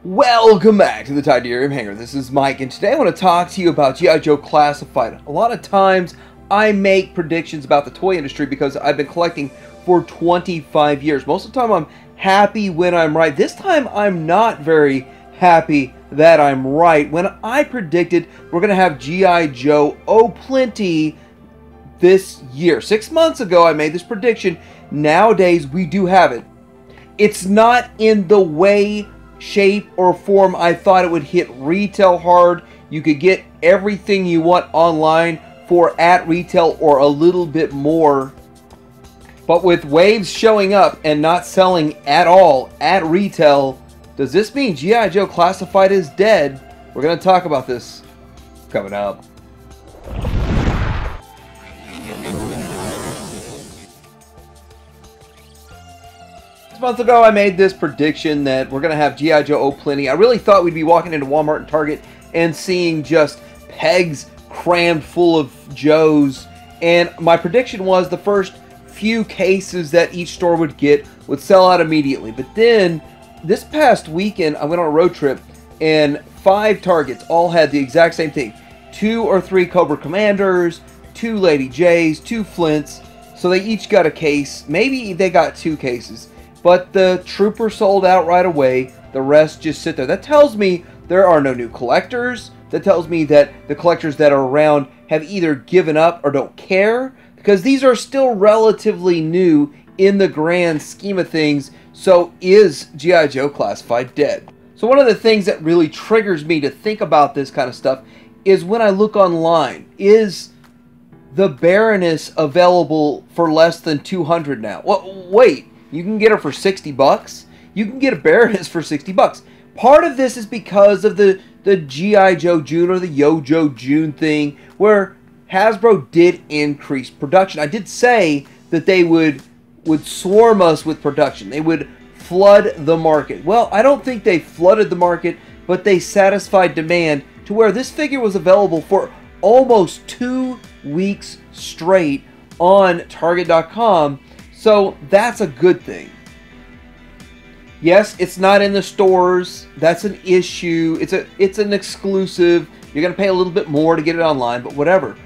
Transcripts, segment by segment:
Welcome back to the Tidarium Hangar. This is Mike, and today I want to talk to you about G.I. Joe Classified. A lot of times I make predictions about the toy industry because I've been collecting for 25 years. Most of the time I'm happy when I'm right. This time I'm not very happy that I'm right. When I predicted we're going to have G.I. Joe plenty this year. 6 months ago I made this prediction. Nowadays we do have it. It's not in the way, shape, or form I thought it would hit retail hard. You could get everything you want online for at retail or a little bit more. But with waves showing up and not selling at all at retail, does this mean G.I. Joe Classified is dead? We're going to talk about this coming up. Months ago I made this prediction that we're going to have G.I. Joe plenty. I really thought we'd be walking into Walmart and Target and seeing just pegs crammed full of Joes, and my prediction was the first few cases that each store would get would sell out immediately. But then this past weekend I went on a road trip and 5 Targets all had the exact same thing. 2 or 3 Cobra Commanders, 2 Lady J's, 2 Flints, so they each got a case. Maybe they got 2 cases. But the Trooper sold out right away. The rest just sit there. That tells me there are no new collectors. That tells me that the collectors that are around have either given up or don't care, because these are still relatively new in the grand scheme of things. So is G.I. Joe Classified dead? So one of the things that really triggers me to think about this kind of stuff is when I look online. Is the Baroness available for less than $200 now? Well, wait. You can get her for $60. You can get a Baroness for $60. Part of this is because of the G.I. Joe June or the Yo Joe June thing, where Hasbro did increase production. I did say that they would swarm us with production. They would flood the market. Well, I don't think they flooded the market, but they satisfied demand to where this figure was available for almost 2 weeks straight on Target.com. So that's a good thing. Yes, it's not in the stores. That's an issue. It's an exclusive. You're going to pay a little bit more to get it online, but whatever.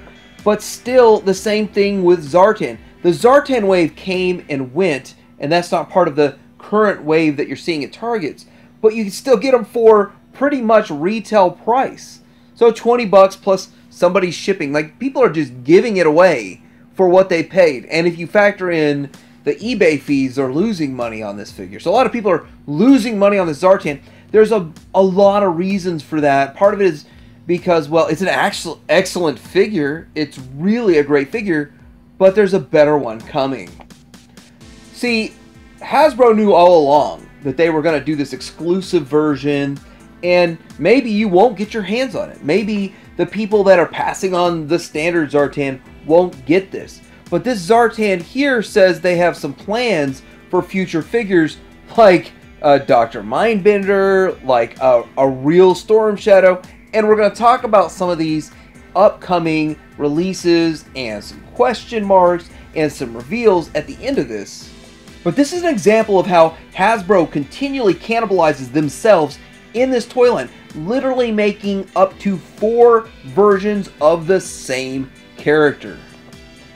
But still, the same thing with Zartan. The Zartan wave came and went, and that's not part of the current wave that you're seeing at Targets. But you can still get them for pretty much retail price. So $20 plus somebody's shipping. Like, people are just giving it away for what they paid. And if you factor in the eBay fees, are losing money on this figure. So a lot of people are losing money on this Zartan. There's a lot of reasons for that. Part of it is because, well, it's an excellent figure. It's really a great figure, but there's a better one coming. See, Hasbro knew all along that they were going to do this exclusive version, and maybe you won't get your hands on it. Maybe the people that are passing on the standard Zartan won't get this. But this Zartan here says they have some plans for future figures, like Dr. Mindbender, like a real Storm Shadow, and we're going to talk about some of these upcoming releases and some question marks and some reveals at the end of this. But this is an example of how Hasbro continually cannibalizes themselves in this toy line, literally making up to 4 versions of the same character.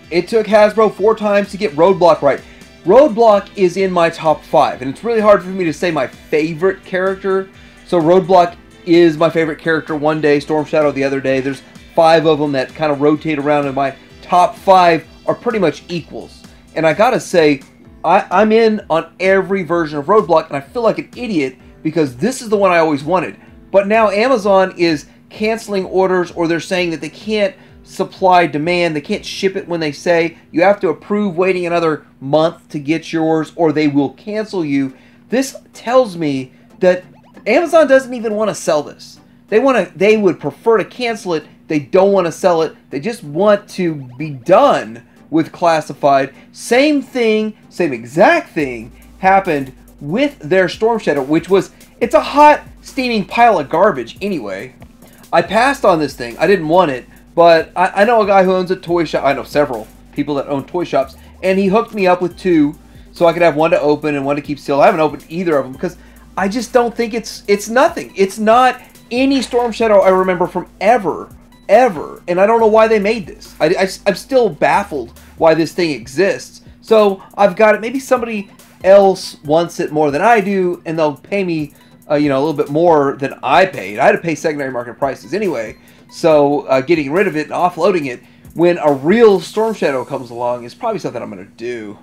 It took Hasbro 4 times to get Roadblock right. Roadblock is in my top 5, and it's really hard for me to say my favorite character. So Roadblock is my favorite character one day, Storm Shadow the other day. There's 5 of them that kind of rotate around, and my top 5 are pretty much equals. And I gotta say, I'm in on every version of Roadblock, and I feel like an idiot because this is the one I always wanted. But now Amazon is canceling orders, or they're saying that they can't supply demand. They can't ship it when they say. You have to approve waiting another month to get yours, or they will cancel you. This tells me that Amazon doesn't even want to sell this. They would prefer to cancel it. They don't want to sell it. They just want to be done with Classified. Same thing, same exact thing happened with their Storm Shadow, which was, it's a hot steaming pile of garbage anyway. I passed on this thing. I didn't want it. But I know a guy who owns a toy shop. I know several people that own toy shops. And he hooked me up with 2 so I could have one to open and one to keep sealed. I haven't opened either of them because I just don't think it's nothing. It's not any Storm Shadow I remember from ever. And I don't know why they made this. I'm still baffled why this thing exists. So I've got it. Maybe somebody else wants it more than I do, and they'll pay me, a little bit more than I paid. I had to pay secondary market prices anyway. So getting rid of it and offloading it when a real Storm Shadow comes along is probably something I'm going to do.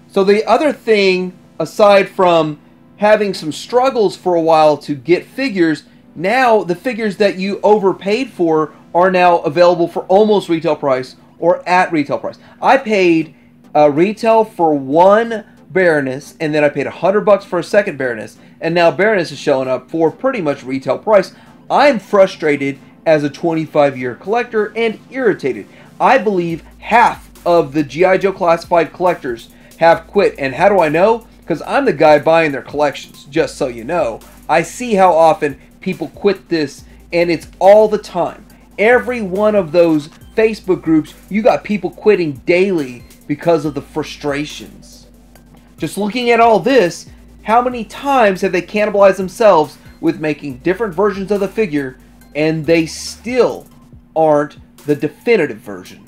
So the other thing, aside from having some struggles for a while to get figures, now the figures that you overpaid for are now available for almost retail price or at retail price. I paid retail for one Baroness, and then I paid $100 for a second Baroness, and now Baroness is showing up for pretty much retail price. I'm frustrated as a 25-year collector and irritated. I believe half of the G.I. Joe classified collectors have quit, and how do I know? Because I'm the guy buying their collections, just so you know. I see how often people quit this, and it's all the time. Every one of those Facebook groups, you got people quitting daily because of the frustrations. Just looking at all this, how many times have they cannibalized themselves with making different versions of the figure, and they still aren't the definitive version?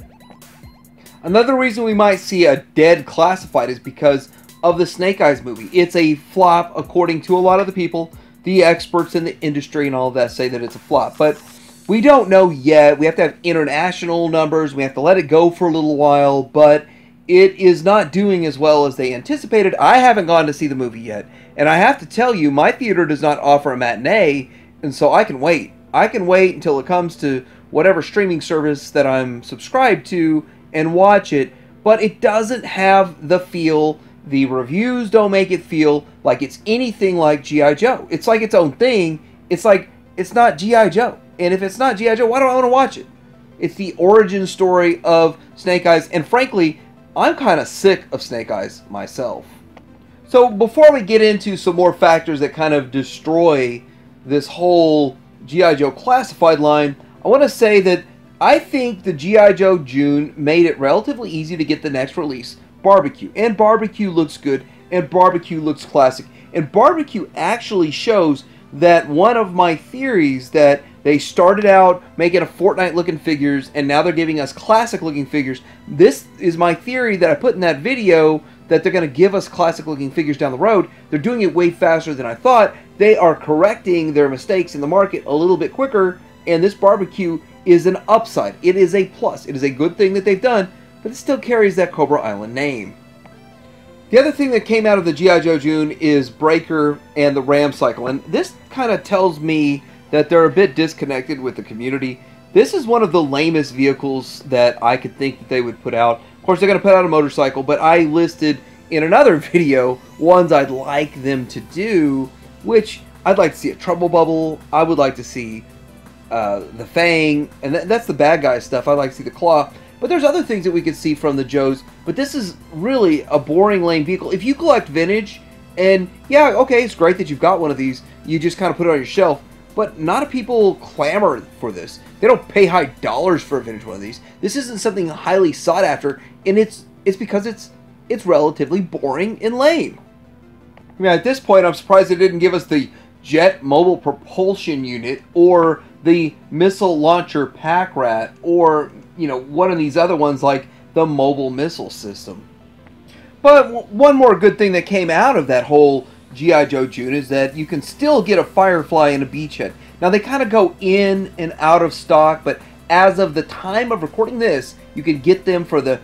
Another reason we might see a dead classified is because of the Snake Eyes movie. It's a flop according to a lot of the people. The experts in the industry and all of that say that it's a flop, but we don't know yet. We have to have international numbers. We have to let it go for a little while, but it is not doing as well as they anticipated. I haven't gone to see the movie yet, and I have to tell you, my theater does not offer a matinee, and so I can wait. I can wait until it comes to whatever streaming service that I'm subscribed to and watch it, but it doesn't have the feel. The reviews don't make it feel like it's anything like G.I. Joe. It's like its own thing. It's like it's not G.I. Joe. And if it's not G.I. Joe, why do I want to watch it? It's the origin story of Snake Eyes, and frankly, I'm kind of sick of Snake Eyes myself. So before we get into some more factors that kind of destroy this whole G.I. Joe classified line, I want to say that I think the G.I. Joe June made it relatively easy to get the next release, Barbecue. And Barbecue looks good, and Barbecue looks classic. And Barbecue actually shows that one of my theories that they started out making a Fortnite-looking figures, and now they're giving us classic-looking figures. This is my theory that I put in that video, that they're going to give us classic-looking figures down the road. They're doing it way faster than I thought. They are correcting their mistakes in the market a little bit quicker, and this Barbecue is an upside. It is a plus. It is a good thing that they've done, but it still carries that Cobra Island name. The other thing that came out of the G.I. Joe June is Breaker and the Ram Cycle, and this kind of tells me that they're a bit disconnected with the community. This is one of the lamest vehicles that I could think that they would put out. Of course, they're going to put out a motorcycle, but I listed in another video ones I'd like them to do, which I'd like to see a Trouble Bubble. I would like to see the Fang, and that's the bad guy stuff. I'd like to see the Claw. But there's other things that we could see from the Joes, but this is really a boring, lame vehicle. If you collect vintage, and yeah, okay, it's great that you've got one of these, you just kind of put it on your shelf, but not a people clamor for this. They don't pay high dollars for a vintage one of these. This isn't something highly sought after, and it's because it's relatively boring and lame. I mean, at this point, I'm surprised they didn't give us the Jet Mobile Propulsion Unit, or the Missile Launcher Pack Rat, or, you know, one of these other ones like the Mobile Missile System. But one more good thing that came out of that whole G.I. Joe June is that you can still get a Firefly and a Beachhead. Now, they kind of go in and out of stock, but as of the time of recording this, you can get them for the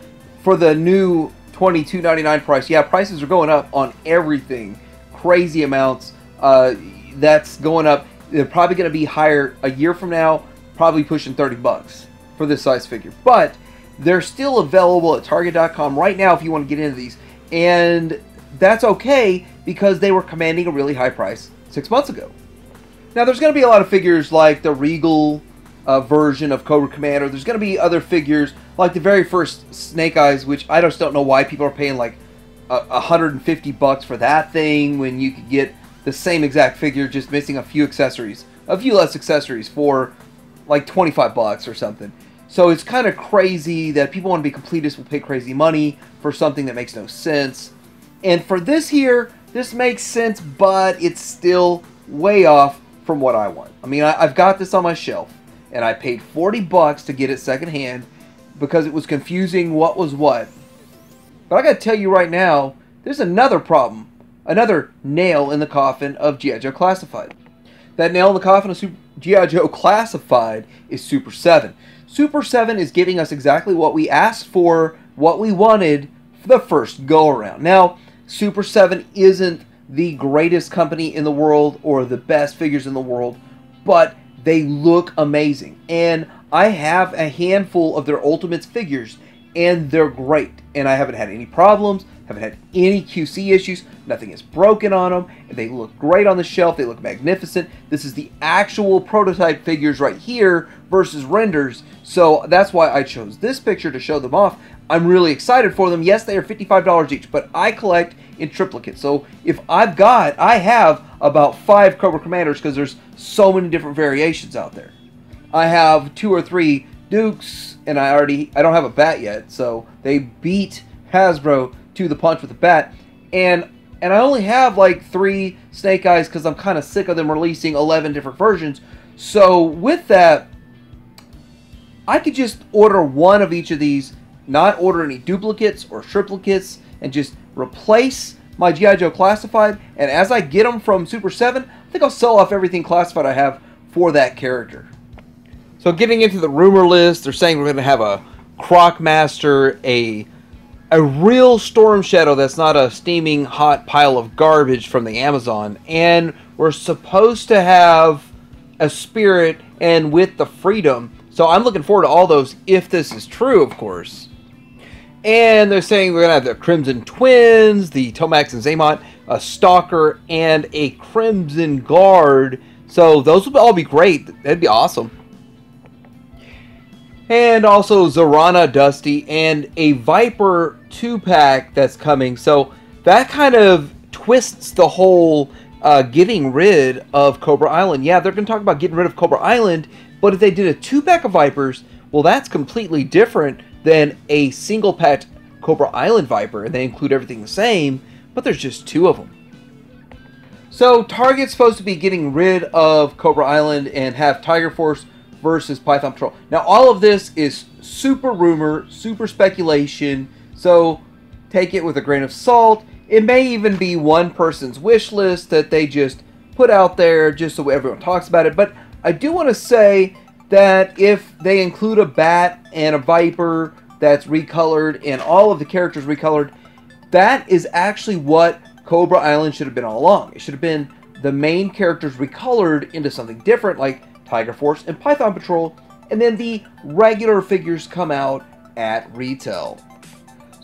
new $22.99 price. Yeah, prices are going up on everything. Crazy amounts. That's going up. They're probably going to be higher a year from now, probably pushing $30 for this size figure. But they're still available at Target.com right now if you want to get into these. And that's okay because they were commanding a really high price 6 months ago. Now, there's going to be a lot of figures like the Regal version of Cobra Commander. There's going to be other figures like the very first Snake Eyes, which I just don't know why people are paying like $150 for that thing when you could get the same exact figure, just missing a few accessories, a few less accessories for like $25 or something. So it's kind of crazy that people want to be completists will pay crazy money for something that makes no sense. And for this here, this makes sense, but it's still way off from what I want. I mean, I've got this on my shelf, and I paid 40 bucks to get it secondhand because it was confusing what was what. But I gotta tell you right now, there's another problem, another nail in the coffin of G.I. Joe Classified. That nail in the coffin of G.I. Joe Classified is Super 7. Super 7 is giving us exactly what we asked for, what we wanted for the first go-around. Now, Super 7 isn't the greatest company in the world or the best figures in the world, but they look amazing. And I have a handful of their Ultimates figures, and they're great. And I haven't had any problems, haven't had any QC issues, nothing is broken on them, and they look great on the shelf, they look magnificent. This is the actual prototype figures right here versus renders, so that's why I chose this picture to show them off. I'm really excited for them. Yes, they are $55 each, but I collect in triplicate. So if I have about 5 Cobra Commanders because there's so many different variations out there. I have 2 or 3 Dukes, and I don't have a bat yet, so they beat Hasbro to the punch with the bat. And I only have like 3 Snake Eyes because I'm kind of sick of them releasing 11 different versions. So with that, I could just order one of each of these, not order any duplicates or triplicates, and just replace my G.I. Joe Classified. And as I get them from Super 7, I think I'll sell off everything classified I have for that character. So getting into the rumor list, they're saying we're going to have a Crocmaster, a real Storm Shadow that's not a steaming hot pile of garbage from the Amazon, and we're supposed to have a Spirit and with the Freedom. So I'm looking forward to all those if this is true, of course. And they're saying we're going to have the Crimson Twins, the Tomax and Zaymot, a Stalker, and a Crimson Guard. So those will all be great. That'd be awesome. And also Zorana, Dusty, and a Viper 2-pack that's coming. So that kind of twists the whole getting rid of Cobra Island. Yeah, they're going to talk about getting rid of Cobra Island, but if they did a 2-pack of Vipers, well, that's completely different than a single-pack Cobra Island Viper, and they include everything the same, but there's just 2 of them. So Target's supposed to be getting rid of Cobra Island and have Tiger Force versus Python Patrol. Now, all of this is super rumor, super speculation, so take it with a grain of salt. It may even be one person's wish list that they just put out there just so everyone talks about it, but I do want to say that if they include a Bat and a Viper that's recolored and all of the characters recolored, that is actually what Cobra Island should have been all along. It should have been the main characters recolored into something different like Tiger Force and Python Patrol, and then the regular figures come out at retail.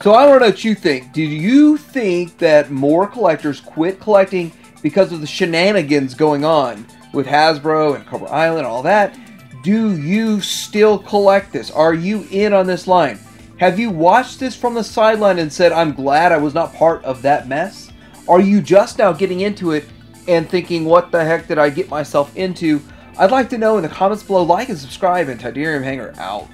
So I don't know what you think. Do you think that more collectors quit collecting because of the shenanigans going on with Hasbro and Cobra Island and all that? Do you still collect this? Are you in on this line? Have you watched this from the sideline and said, I'm glad I was not part of that mess? Are you just now getting into it and thinking, what the heck did I get myself into? I'd like to know in the comments below. Like and subscribe, and Tydirium Hanger out.